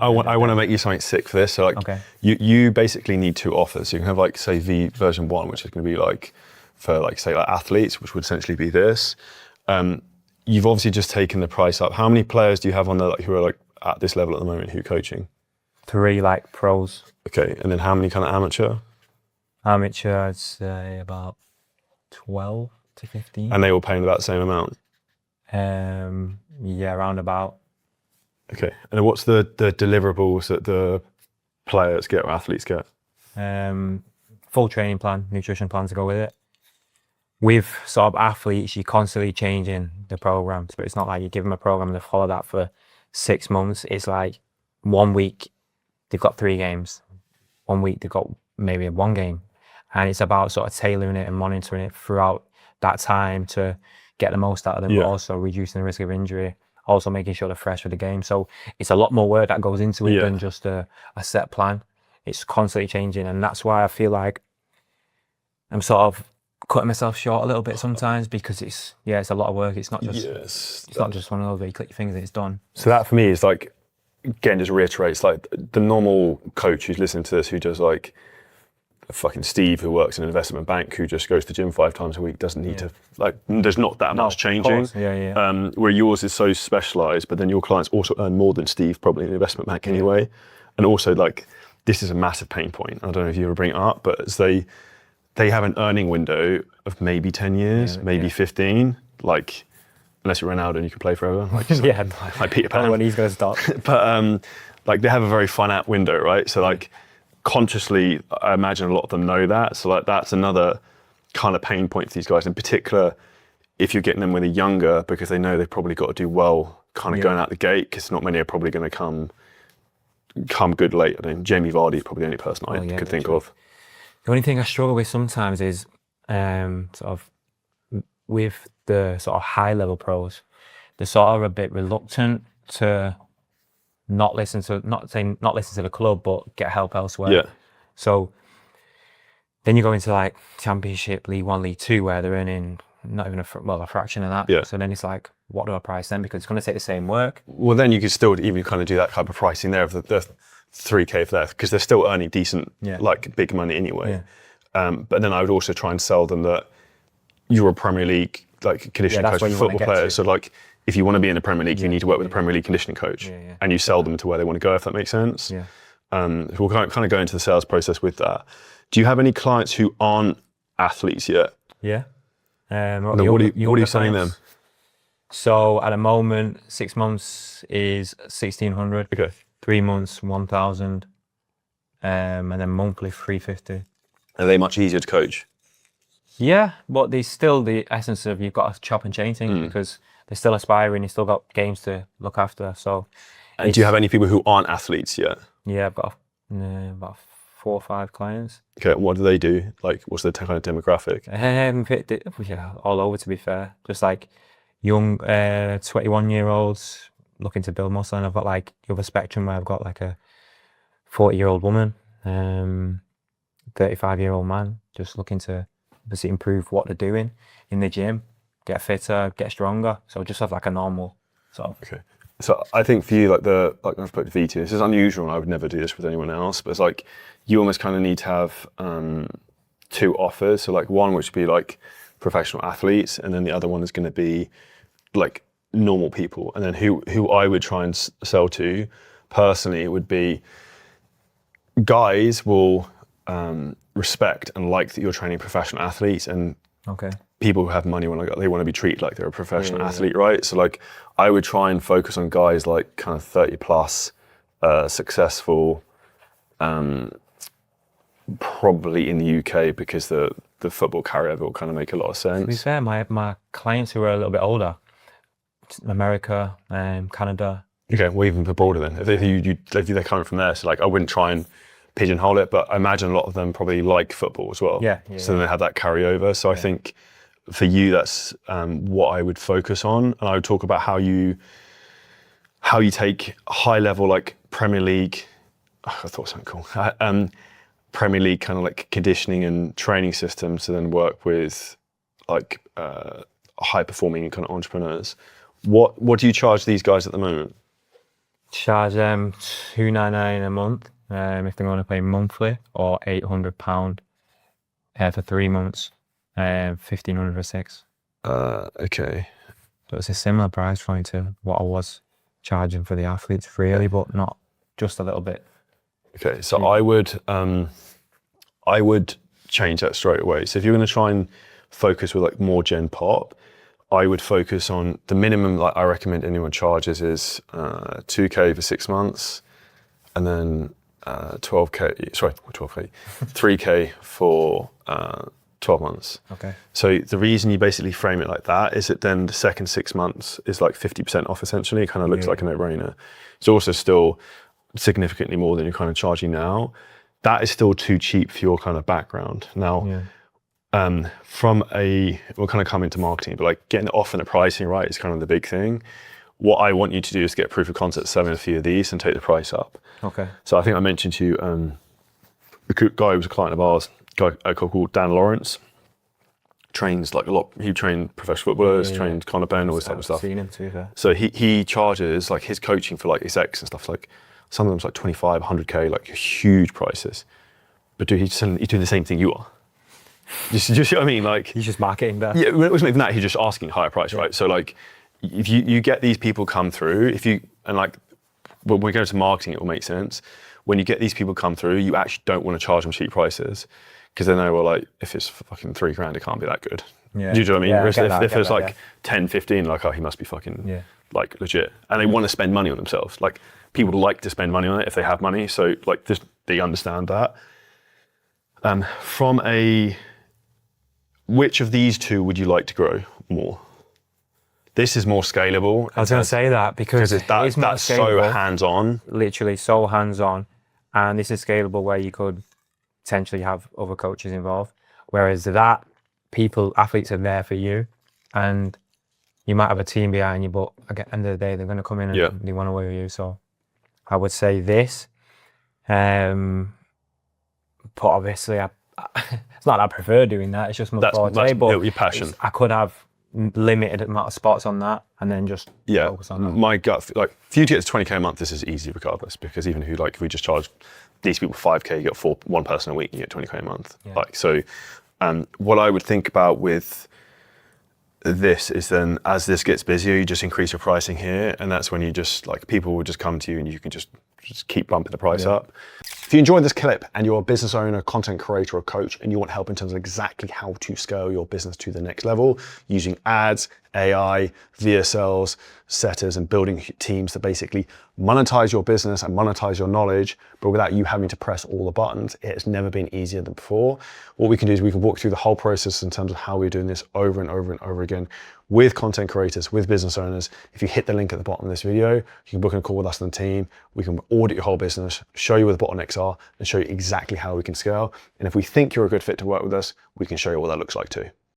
I want to make you something sick for this. So like, Okay. you basically need two offers. You can have like, say, V version 1, which is going to be like for like, say, like athletes, which would essentially be this. You've obviously just taken the price up. How many players do you have on there like, who are like at this level at the moment who are coaching? 3 like pros. Okay, and then how many kind of amateur? Amateur, I'd say about 12 to 15. And they all paying about the same amount? Yeah, around about. Okay, and then what's the deliverables that the players get or athletes get? Full training plan, nutrition plan to go with it. With sort of athletes, you're constantly changing the programs, but it's not like you give them a program and they follow that for 6 months. It's like 1 week, they've got 3 games. 1 week, they've got maybe 1 game. And it's about sort of tailoring it and monitoring it throughout that time to get the most out of them, but also reducing the risk of injury, also making sure they're fresh for the game. So it's a lot more work that goes into it than just a set plan. It's constantly changing. And that's why I feel like I'm sort of cutting myself short a little bit sometimes, because it's a lot of work. It's not just it's not just one of those where you click your fingers and it's done. So that for me is like, again, just reiterates like the normal coach who's listening to this, who does like fucking Steve, who works in an investment bank, who just goes to the gym 5 times a week, doesn't need to, like, there's not that much changing. Where yours is so specialized, but then your clients also earn more than Steve probably in an investment bank anyway. And also like, this is a massive pain point. I don't know if you ever bring it up, but it's they have an earning window of maybe 10 years, maybe 15, like, unless you're Ronaldo and you can play forever. Like, like Peter Pan. When he's going to stop. But like, they have a very finite window, right? So like, consciously, I imagine a lot of them know that. So like, that's another kind of pain point for these guys, in particular, if you're getting them when they're younger, because they know they've probably got to do well kind of going out the gate, because not many are probably going to come good late. I mean, Jamie Vardy is probably the only person I could think of. The only thing I struggle with sometimes is sort of with the sort of high level pros, they're sort of a bit reluctant to not listen to the club, but get help elsewhere. Yeah. So then you go into like Championship, League 1, League 2, where they're earning not even a fraction of that. Yeah. So then it's like, what do I price them? Because it's going to take the same work. Well, then you could still even kind of do that type of pricing there of the 3K for that, because they're still earning decent, like big money anyway. But then I would also try and sell them that you're a Premier League like conditioning coach for football players. So like, if you want to be in the Premier League, you need to work with a Premier League conditioning coach, and you sell them to where they want to go, if that makes sense. We'll kind of go into the sales process with that. Do you have any clients who aren't athletes yet? Yeah. What are you selling them? So at the moment, 6 months is 1,600. Okay. 3 months, 1,000, and then monthly 350. Are they much easier to coach? Yeah, but there's still the essence of you've got to chop and change things, because they're still aspiring. You still got games to look after. So. And do you have any people who aren't athletes yet? Yeah, I've got about 4 or 5 clients. Okay, what do they do? Like, what's their kind of demographic? All over, to be fair. Just like young 21-year-olds looking to build muscle, and I've got like the other spectrum where I've got like a 40-year-old woman, 35-year-old man, just looking to obviously improve what they're doing in the gym, get fitter, get stronger. So just have like a normal sort of. Okay. So I think for you, like I've put V2, this is unusual and I would never do this with anyone else, but it's like you almost kind of need to have 2 offers. So like one which would be like professional athletes, and then the other one is going to be like normal people. And then who I would try and sell to personally would be guys will respect and like that you're training professional athletes, and people who have money they want to be treated like they're a professional athlete, right? So like I would try and focus on guys like kind of 30 plus, successful, probably in the UK, because the football carryover will kind of make a lot of sense. To be fair, my clients who are a little bit older, America, Canada. Okay, well even broader then. If they're coming from there, so like I wouldn't try and pigeonhole it, but I imagine a lot of them probably like football as well. So then they have that carryover. So I think for you, that's what I would focus on, and I would talk about how you take high level like Premier League. I thought something cool. Premier League kind of like conditioning and training systems to then work with like high performing kind of entrepreneurs. What do you charge these guys at the moment? Charge them $299 a month if they're going to pay monthly, or £800 for 3 months, $1,500 for 6. Okay. So it's a similar price point to what I was charging for the athletes, really, but not just a little bit. Okay, so I would change that straight away. So if you're going to try and focus with like more gen pop, I would focus on the minimum like I recommend anyone charges is 2K for 6 months, and then 3K for 12 months. Okay. So the reason you basically frame it like that is that then the second 6 months is like 50% off essentially. It kind of looks like a no-brainer. It's also still significantly more than you're kind of charging now. That is still too cheap for your kind of background. Now, we'll kind of come into marketing, but like getting the offer and the pricing right is kind of the big thing. What I want you to do is get proof of concept selling a few of these and take the price up. Okay. So I think I mentioned to you, the guy who was a client of ours, a guy called Dan Lawrence, trains like a lot. He trained professional footballers, trained Conor Ben, all this type of stuff. I've seen him too. So he charges like his coaching for like his ex and stuff, like some of them's like 25, 100K, like huge prices. But dude, he's doing the same thing you are. You see what I mean? Like He's just marketing that. yeah, it wasn't even that. He's just asking higher price, right? So like, if you get these people come through, when we go to marketing, it will make sense. When you get these people come through, you actually don't want to charge them cheap prices because then they were like, if it's fucking $3,000, it can't be that good. Yeah. Do you know what I mean? Yeah, Whereas if it's like 10, 15, like, oh, he must be fucking like legit. And they want to spend money on themselves. Like people like to spend money on it if they have money. So like they understand that. Which of these two would you like to grow more? This is more scalable. I was going to say that because that's so hands-on. Literally so hands-on. And this is scalable where you could potentially have other coaches involved. Whereas that, athletes are there for you. And you might have a team behind you, but at the end of the day, they're going to come in and they want to work with you. So I would say this. But obviously, it's not that I prefer doing that. It's just my forte. But your passion. I could have limited amount of spots on that and then just focus on that. My gut, like, if you get to 20K a month, this is easy regardless, because even if we just charge these people 5K, you get one person a week, you get 20K a month. Yeah. Like, so what I would think about with this is then as this gets busier, you just increase your pricing here, and that's when you just like people will just come to you and you can just keep bumping the price up. If you enjoyed this clip and you're a business owner, content creator, or coach, and you want help in terms of exactly how to scale your business to the next level using ads, AI, VSLs, setters, and building teams that basically monetize your business and monetize your knowledge, but without you having to press all the buttons, it has never been easier than before. What we can do is we can walk through the whole process in terms of how we're doing this over and over and over again with content creators, with business owners. If you hit the link at the bottom of this video, you can book a call with us and the team. We can audit your whole business, show you where the bottlenecks are, and show you exactly how we can scale. And if we think you're a good fit to work with us, we can show you what that looks like too.